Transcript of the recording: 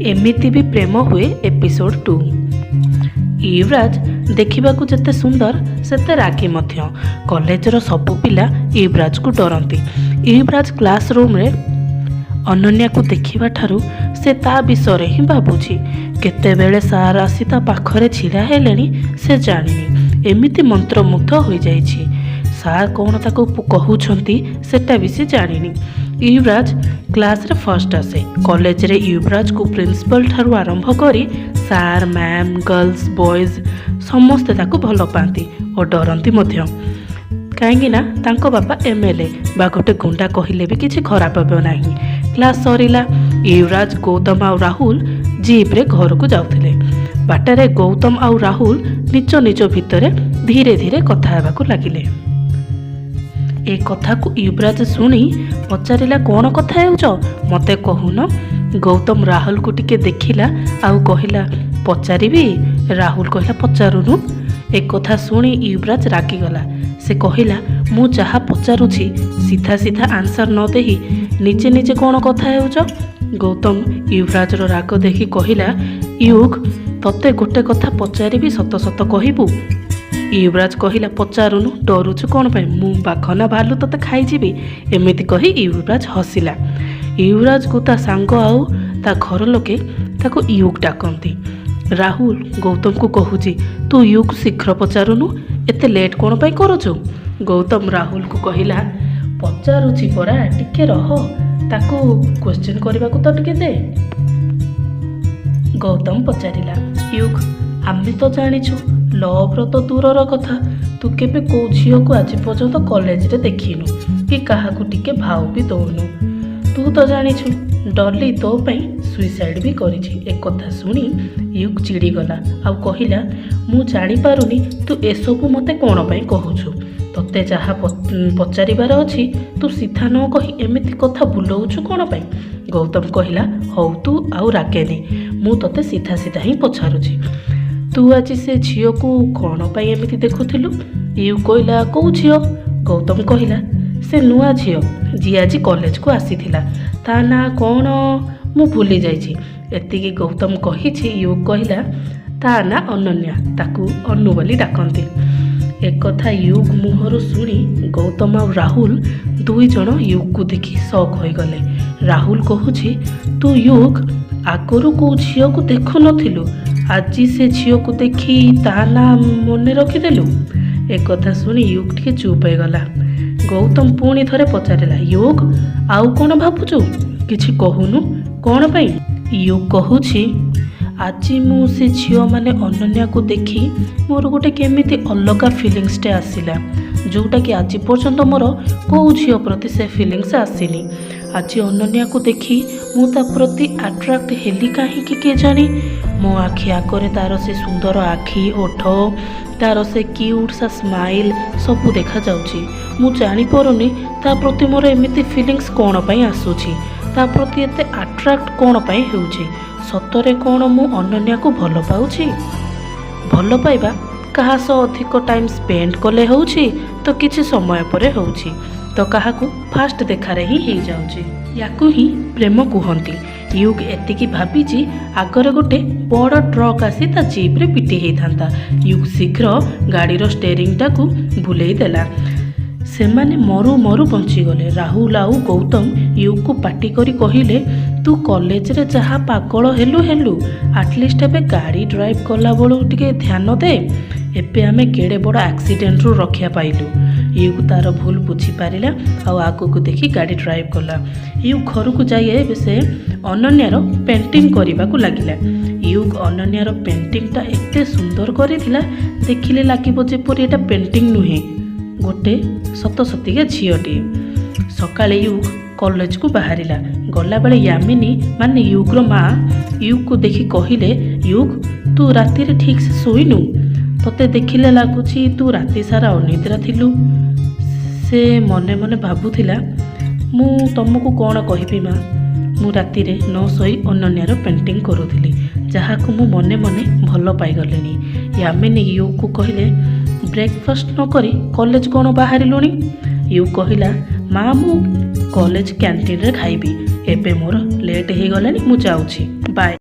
एमिति भी प्रेम हुए एपिसोड 2। युवराज देखिबाकू जेते सुंदर सेते रागी मध्य। कॉलेजर सबु पिला युवराज को डरती। युवराज क्लासरूम रे अनन्या को देखिबा ठारू से ता विषय ही भाबुछि। केतेबेले सार आसी ता पाखरे छिड़ा हेलेनी से जानिनी। एमिति मंत्रमुग्ध हो जाइछि। सार कौन ताको कहउछंती सेटा भी से जानिनी। युवराज क्लास रे फर्स्ट आसे। कॉलेज रे युवराज को प्रिंसिपल ठारू आरंभ करी सार मैम गर्ल्स बॉयज समस्ते ताको भल पाती और डरती मध्य। कहीं तांको बापा एमएलए बा गोटे गुंडा कहले भी किसी खराब हे नहीं। क्लास सरीला। युवराज गौतम आउ राहुल जीप रे घर को जाउथिले। बाटरे गौतम आउ राहुल निज निज भितरे धीरे धीरे कथा हेबाकू लागिले। ए कथा को युवराज शुणी पचारिला कौन कथा हेउछ मते कहून। गौतम राहुल को टिके देखिला आउ कहिला पचारिबी। राहुल कहिला पचारुनु। ए कथा शुणी युवराज रागिगला। से कहिला मु जहा पचारुछि सीधा सीधा आंसर न देही निजे निजे कौन कथा हेउछ। गौतम युवराज रो राग देखि कहिला युग तते गोटे कथा पचारिबी सत सत कहिबू। युवराज कहिला पचारुनु डरुछु कौन पाई मु बाघना भालू तते खाईजिबी। एमिति कही युवराज हसिला। युवराज को ता सांग आउ ता घर लोके ताको युग डाकंती। राहुल गौतम को कहूची तू युग शीघ्र पचारुनु एते लेट कौन पाई करूछु। गौतम राहुल को कहिला पचारुछि परा टिके रह ताको क्वेश्चन करबाकू तो टिके दे। गौतम पचारिला युग आमे तो जानिछु लव रो तो दूरर कथा तू केबे को झियो को आज पर्यंत कॉलेज रे देखिनु कि काहा को टिके भाव भी दौनु। तू तो जानिछु डली तो पई सुइसाइड भी करिछि। एक कथा सुनी युग चिड़ी गला आउ कहिला मु जानि पारुनी तू एसबु मते कोन पई कहूछु। तते जहा पचारिबार अछि तू सीधा न कही एमिति कथा बुलौछु कोन पई। गौतम कहिला हौ तू आउ राकेनी मु तते सीधा सीधा ही पछारुछि। तू आज से झियो को कौन पाई एमिति देखुथिलु। यू कहला कौ झियो। गौतम कहिला से नुआ झियो जी आज कॉलेज को आसीथिला ता ना कौन मु भूली जाइछि। एतिकी गौतम कहिछि। यू कहिला ता ना अनन्या ताकू अनु बोली डाकंती। एक कथा युग मुहरु सुनी गौतम और राहुल दुई जन युग को देखि शॉक होई गले। राहुल कहूछि तू युग आगरु को झियो को देखु नथिलु आज से झियो को देखी ता ना मने रखिदेलु। एक कथा सुनी युग टिके चुप हो गला। गौतम पुणी थरे पचारिला युग आउ कौन भाବୁचु किछि कहूनु कौन पाई। युग कहूछि आज मु से झियो माने अनन्या को देखी मोर गोटे केमिति अलगा फिलिंग्स टे आसिला जोटा कि आज पर्यंत मोर को झियो प्रति से फिलिंग्स आसीनी। आज अनन्या को देखी मु ता प्रति अट्रैक्ट हेली काहे कि के जानी। मो आखि आकरे तार से सुंदर आखि ओठ तार से क्यूट सा स्माइल सब देखा जाउची। मु जानी परुनी ता प्रति मोर एमिति फिलिंग्स कोन पई आसुची ता प्रति एते अट्रैक्ट कोन पई हेउची। सतरे कौन मु अनन्या को भल पाउछि। भल पाइबा कहा सह अधिक टाइम स्पेंड कले होउछि तो किछि समय परे होउछि तो कहा को फास्ट देखारे ही हो जाउछि। याकू ही प्रेम कुहंती। युग एतिकी भाबीची आगरे गोटे बड़ ट्रक आसी ता जीप रे पिटी हेई थांता। युग शीघ्र गाड़ीर स्टेरिंग टाकू बुलेई देला। सेमाने मरु मरु बंची गले। राहुल आउ गौतम युग को पार्टी करी कहिले तू कॉलेज रे जहा पागल हेलु हेलु आटलिस्ट एबे गाड़ी ड्राइव कला बेलू टिके ध्यान दे। एबे आमे केड़े बड़ एक्सीडेंट रू रक्षा पाइलु। युग तार भूल बुझी पारिला आउ आगु को देखी गाड़ी ड्राइव कला। युग घर को जाइए से अनन्यार पेंटिंग करने को लगिला। युग अनन्यार पेंटिंग टा एते सुंदर करिथिला देखिले लागिबो जेपरि एटा पेंटिंग नुहे गोटे सत सतिका झीटी। सकाळे युग कॉलेज को बाहरिला। गला बेले यामिनी माने युग रो माँ युग को देखि कहिले युग तू राति रे ठीक से सोइनु तते देखिले लागुछि तू राति सारा अनिद्रा थिलु। से मने मने भाबुथिला मु तुमको कौन कहबी माँ मु राति रे न सोई अनन्यार पेंटिंग करूथिली जहा को मु मने मने भल पाई गलेनी। यामिनी युग को कहिले ब्रेकफास्ट न करी कॉलेज कौन बाहरिलुनी। युग कहिला माँ मु कॉलेज कैंटीन रे खाइबी एबे मोर लेट हे गलानी मु जाउछि बाय।